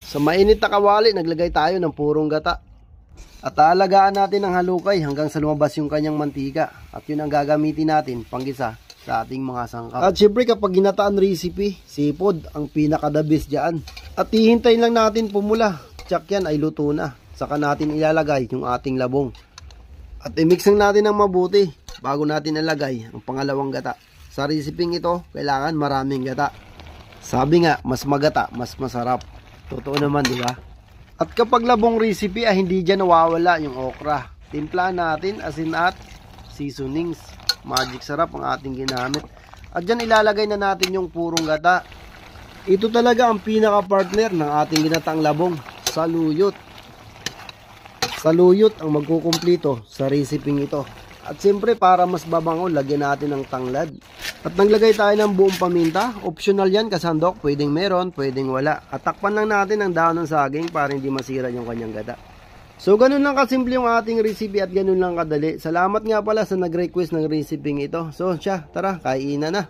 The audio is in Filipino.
Sa mainit na kawali, naglagay tayo ng purong gata. At aalagaan natin ang halukay hanggang sa lumabas yung kanyang mantika. At yun ang gagamitin natin panggisa sa ating mga sangkap. At syempre kapag ginataan recipe, sipod ang pinakadabis dyan. At hihintayin lang natin pumula. Tsak yan ay luto na. Saka natin ilalagay yung ating labong. At i-mix natin ng mabuti bago natin ilagay ang pangalawang gata. Sa recipe ito, kailangan maraming gata. Sabi nga, mas magata, mas masarap. Totoo naman, di ba? At kapag labong recipe ay hindi dyan nawawala yung okra. Timpla natin, asin at seasonings. Magic sarap ang ating ginamit. At dyan ilalagay na natin yung purong gata. Ito talaga ang pinaka-partner ng ating ginatang labong. Saluyot. Saluyot ang magkukumplito sa recipe ito. At siyempre para mas babango, lagyan natin ng tanglad. At naglagay tayo ng buong paminta. Optional yan kasandok. Pwedeng meron, pwedeng wala. At takpan lang natin ang dahon ng saging para hindi masira yung kanyang gata. So ganun lang kasimple yung ating recipe at ganun lang kadali. Salamat nga pala sa nag-request ng recipe ito. So siya, tara, kainan na.